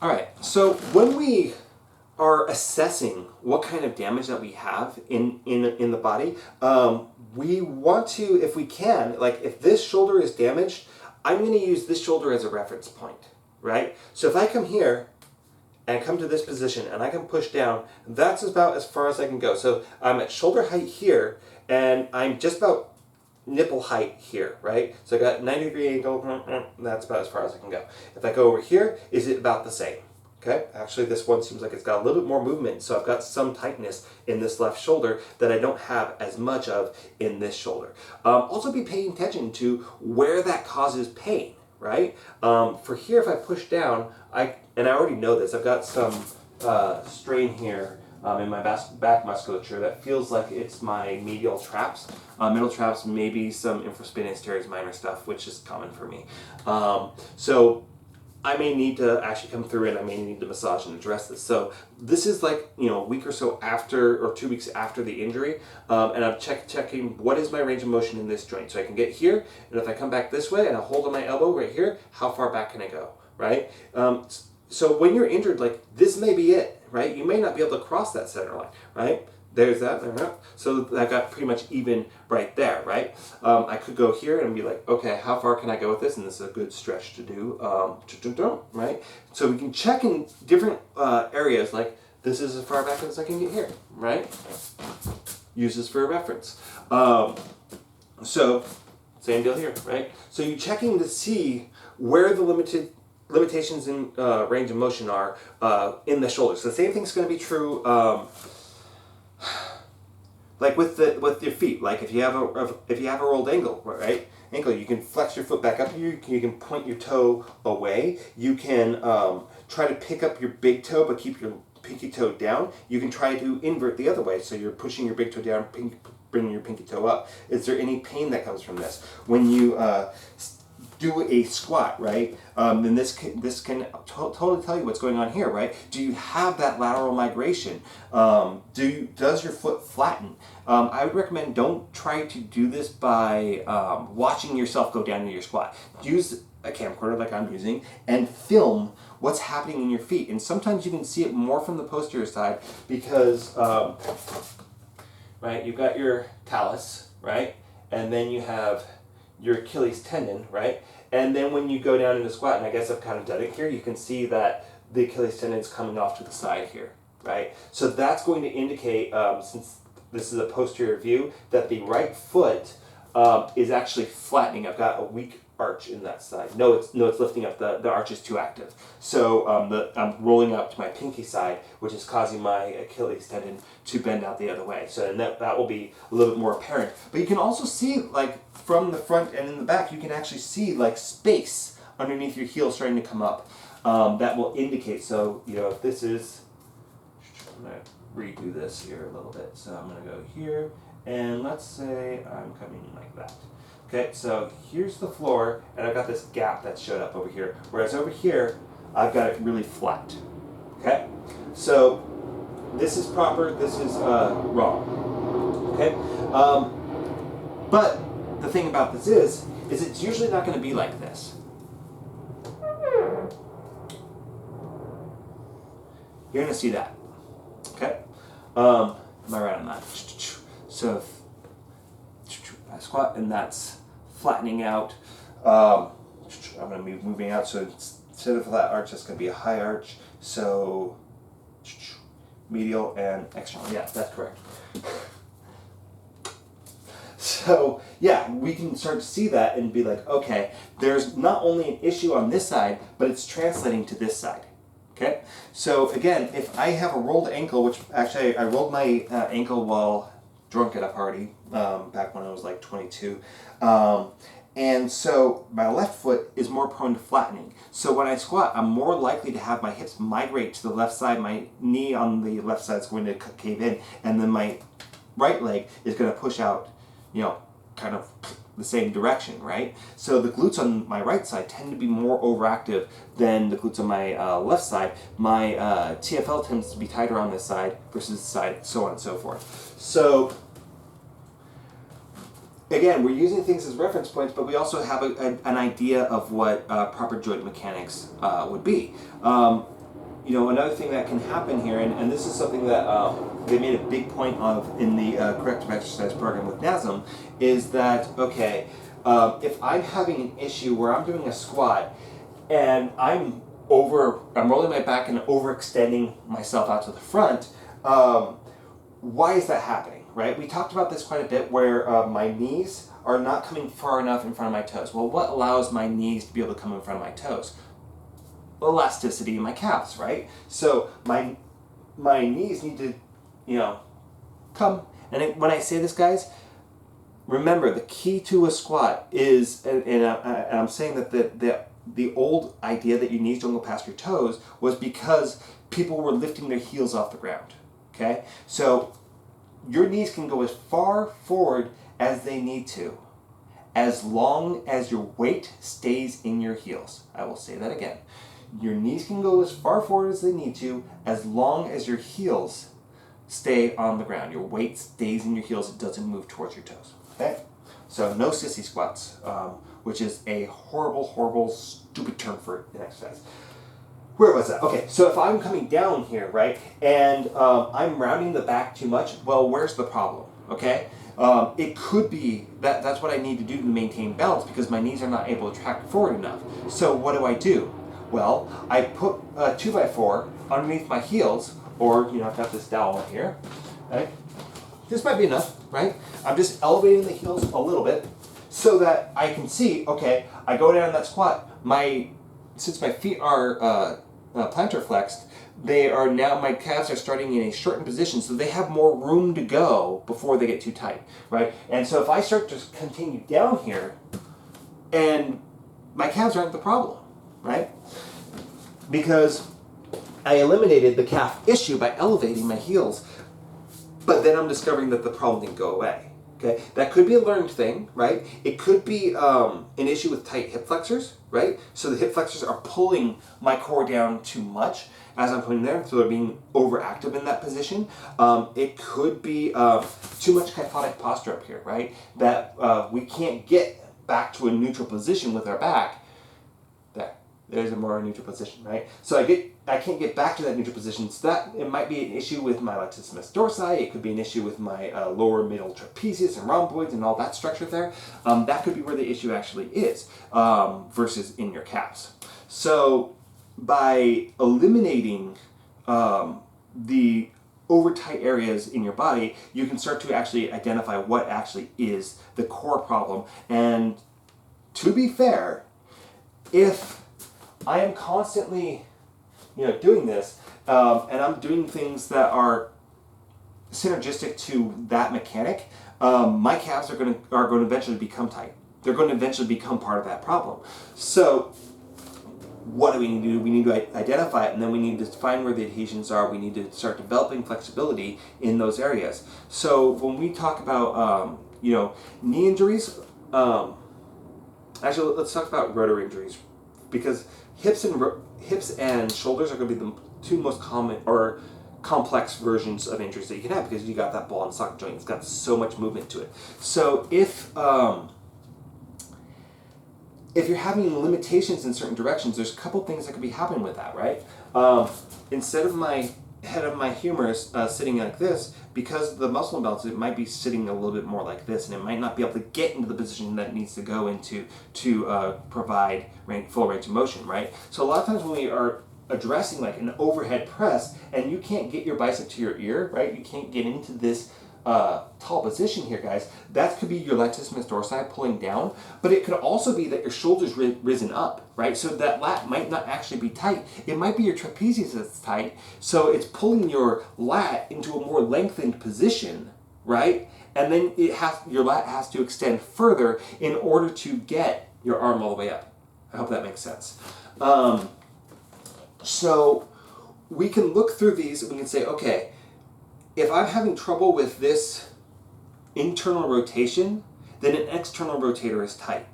All right, so when we are assessing what kind of damage that we have in the body, we want to, if we can, like if this shoulder is damaged, I'm going to use this shoulder as a reference point, right? So if I come here and come to this position and I can push down, that's about as far as I can go. So I'm at shoulder height here, and I'm just about nipple height here, right? So I got 90-degree angle, that's about as far as I can go. If I go over here, is it about the same? Okay, actually this one seems like it's got a little bit more movement, so I've got some tightness in this left shoulder that I don't have as much of in this shoulder. Also be paying attention to where that causes pain, right? For here, if I push down, and I already know this, I've got some strain here in my back musculature that feels like it's my medial traps. Middle traps, maybe some infraspinatus teres minor stuff, which is common for me. So I may need to actually come through and I may need to massage and address this. So this is like, a week or so after, or 2 weeks after the injury, and I'm checking what is my range of motion in this joint. So I can get here, and if I come back this way and I hold on my elbow right here, how far back can I go, right? So when you're injured, like this may be it, right? You may not be able to cross that center line, right? There's that, so I got pretty much even right there, right? I could go here and be like, okay, how far can I go with this? And this is a good stretch to do, right? So we can check in different areas, like this is as far back as I can get here, right? Use this for a reference. So same deal here, right? So you're checking to see where the limitations in range of motion are in the shoulder. So the same thing's going to be true. Like with your feet, like if you have a rolled ankle, right? Ankle, you can flex your foot back up here. You can point your toe away. You can try to pick up your big toe, but keep your pinky toe down. You can try to invert the other way, so you're pushing your big toe down, bringing your pinky toe up. Is there any pain that comes from this when you do a squat, right? Then this can totally tell you what's going on here, right? Do you have that lateral migration? Does your foot flatten? I would recommend don't try to do this by watching yourself go down to your squat. Use a camcorder like I'm using and film what's happening in your feet. And sometimes you can see it more from the posterior side because, right, you've got your talus, right? And then you have your Achilles tendon, right? And then when you go down into squat, and I guess I've kind of done it here, you can see that the Achilles tendon is coming off to the side here, right? So that's going to indicate, since this is a posterior view, that the right foot is actually flattening. I've got a weak arch in that side. No, it's lifting up. The arch is too active. So I'm rolling up to my pinky side, which is causing my Achilles tendon to bend out the other way. So and that will be a little bit more apparent. But you can also see, like from the front and in the back, you can actually see like space underneath your heel starting to come up. That will indicate. So if this is, I'm gonna redo this here a little bit. So I'm gonna go here, and let's say I'm coming like that. Okay, so here's the floor, and I've got this gap that showed up over here. Whereas over here, I've got it really flat. Okay, so this is proper, this is wrong. Okay, but the thing about this is it's usually not going to be like this. You're going to see that. Okay, am I right on that? So if I squat, and that's flattening out. I'm going to be moving out, so instead of a flat arch, that's going to be a high arch. So medial and external. Yeah, that's correct. So yeah, we can start to see that and be like, okay, there's not only an issue on this side, but it's translating to this side. Okay, so again, if I have a rolled ankle, which actually I rolled my ankle while drunk at a party back when I was like 22. And so my left foot is more prone to flattening. So when I squat, I'm more likely to have my hips migrate to the left side. My knee on the left side is going to cave in, and then my right leg is going to push out, kind of the same direction, right? So the glutes on my right side tend to be more overactive than the glutes on my left side. My TFL tends to be tighter on this side versus this side, so on and so forth. So again, we're using things as reference points, but we also have an idea of what proper joint mechanics would be. another thing that can happen here, and this is something that they made a big point of in the corrective exercise program with NASM, is that, okay, if I'm having an issue where I'm doing a squat and I'm rolling my back and overextending myself out to the front, why is that happening, right? We talked about this quite a bit where my knees are not coming far enough in front of my toes. Well, what allows my knees to be able to come in front of my toes? Elasticity in my calves, right? So my knees need to, come. And when I say this, guys, remember the key to a squat is, and I'm saying that the old idea that your knees don't go past your toes was because people were lifting their heels off the ground. Okay, so your knees can go as far forward as they need to, as long as your weight stays in your heels. I will say that again. Your knees can go as far forward as they need to, as long as your heels stay on the ground. Your weight stays in your heels, it doesn't move towards your toes. Okay? So no sissy squats, which is a horrible, horrible, stupid term for an exercise. Where was that? Okay, so if I'm coming down here, right, and I'm rounding the back too much, well, where's the problem? Okay? It could be that's what I need to do to maintain balance because my knees are not able to track forward enough. So what do? Well, I put a 2x4 underneath my heels, or, I've got this dowel in here, right? This might be enough, right? I'm just elevating the heels a little bit so that I can see, okay, I go down in that squat, since my feet are plantar flexed, my calves are starting in a shortened position, so they have more room to go before they get too tight, right? And so if I start to continue down here, and my calves aren't the problem, right? Because I eliminated the calf issue by elevating my heels, but then I'm discovering that the problem didn't go away. Okay, that could be a learned thing, right? It could be an issue with tight hip flexors, right? So the hip flexors are pulling my core down too much as I'm putting there, so they're being overactive in that position. It could be too much kyphotic posture up here, right? That we can't get back to a neutral position with our back. There's a more neutral position, right? So I can't get back to that neutral position. So that it might be an issue with my latissimus dorsi. It could be an issue with my lower middle trapezius and rhomboids and all that structure there. That could be where the issue actually is versus in your calves. So by eliminating the over tight areas in your body, you can start to actually identify what actually is the core problem. And to be fair, if I am constantly, doing this, and I'm doing things that are synergistic to that mechanic, my calves are going to eventually become tight. They're going to eventually become part of that problem. So, what do we need to do? We need to identify it, and then we need to find where the adhesions are. We need to start developing flexibility in those areas. So, when we talk about, knee injuries, actually, let's talk about rotor injuries, because hips and shoulders are going to be the two most common or complex versions of injuries that you can have because you got that ball and socket joint. It's got so much movement to it. So if you're having limitations in certain directions, there's a couple things that could be happening with that, right? Instead of my head of my humerus sitting like this, because of the muscle imbalance, it might be sitting a little bit more like this, and it might not be able to get into the position that it needs to go into to provide full range of motion, right? So a lot of times when we are addressing like an overhead press, and you can't get your bicep to your ear, right? You can't get into this tall position here, guys. That could be your latissimus dorsi pulling down, but it could also be that your shoulders risen up, right? So that lat might not actually be tight. It might be your trapezius that's tight, so it's pulling your lat into a more lengthened position, right? And then your lat has to extend further in order to get your arm all the way up. I hope that makes sense. So we can look through these and we can say, okay, if I'm having trouble with this internal rotation, then an external rotator is tight,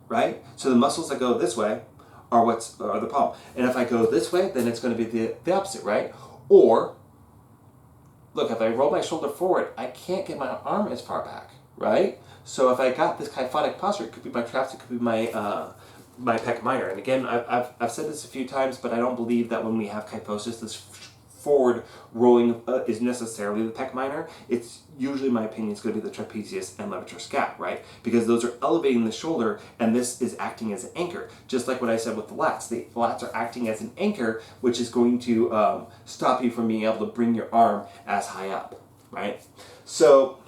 right? So the muscles that go this way are the problem. And if I go this way, then it's going to be the opposite, right? Or, look, if I roll my shoulder forward, I can't get my arm as far back, right? So if I got this kyphotic posture, it could be my traps, it could be my my pec minor. And again, I've said this a few times, but I don't believe that when we have kyphosis, this forward rolling is necessarily the pec minor. It's usually, my opinion, is going to be the trapezius and levator scap, right? Because those are elevating the shoulder, and this is acting as an anchor. Just like what I said with the lats. The lats are acting as an anchor, which is going to stop you from being able to bring your arm as high up, right? So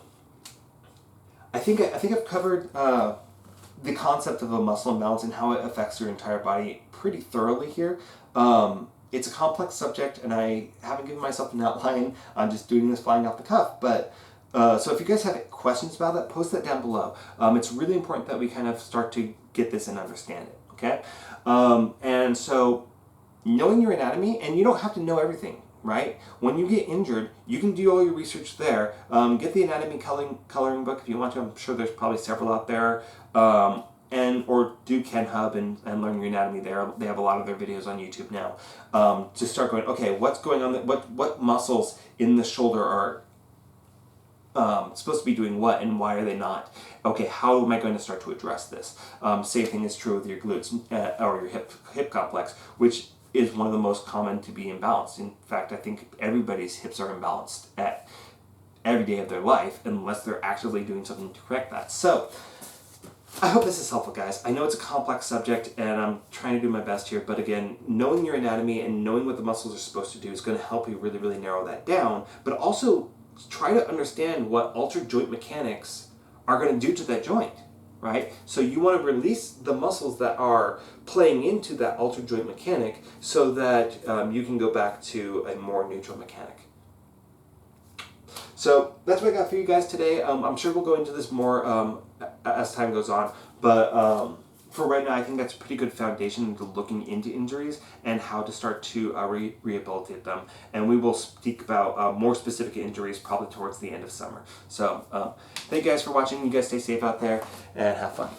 I think I've covered the concept of a muscle imbalance and how it affects your entire body pretty thoroughly here. It's a complex subject, and I haven't given myself an outline. I'm just doing this flying off the cuff. But so if you guys have questions about that, post that down below. It's really important that we kind of start to get this and understand it. Okay, and so knowing your anatomy, and you don't have to know everything. Right? When you get injured, you can do all your research there. Get the anatomy coloring book if you want to. I'm sure there's probably several out there. Or do Ken Hub and learn your anatomy there. They have a lot of their videos on YouTube now. To start going, okay, what's going on? What muscles in the shoulder are supposed to be doing what, and why are they not? Okay, how am I going to start to address this? Same thing is true with your glutes or your hip complex, which is one of the most common to be imbalanced. In fact, I think everybody's hips are imbalanced at every day of their life unless they're actively doing something to correct that. So I hope this is helpful, guys. I know it's a complex subject, and I'm trying to do my best here, but again, knowing your anatomy and knowing what the muscles are supposed to do is going to help you really, really narrow that down, but also try to understand what altered joint mechanics are going to do to that joint, right? So you want to release the muscles that are playing into that altered joint mechanic so that you can go back to a more neutral mechanic. So that's what I got for you guys today. I'm sure we'll go into this more as time goes on, but for right now, I think that's a pretty good foundation into looking into injuries and how to start to rehabilitate them. And we will speak about more specific injuries probably towards the end of summer. So thank you guys for watching. You guys stay safe out there and have fun.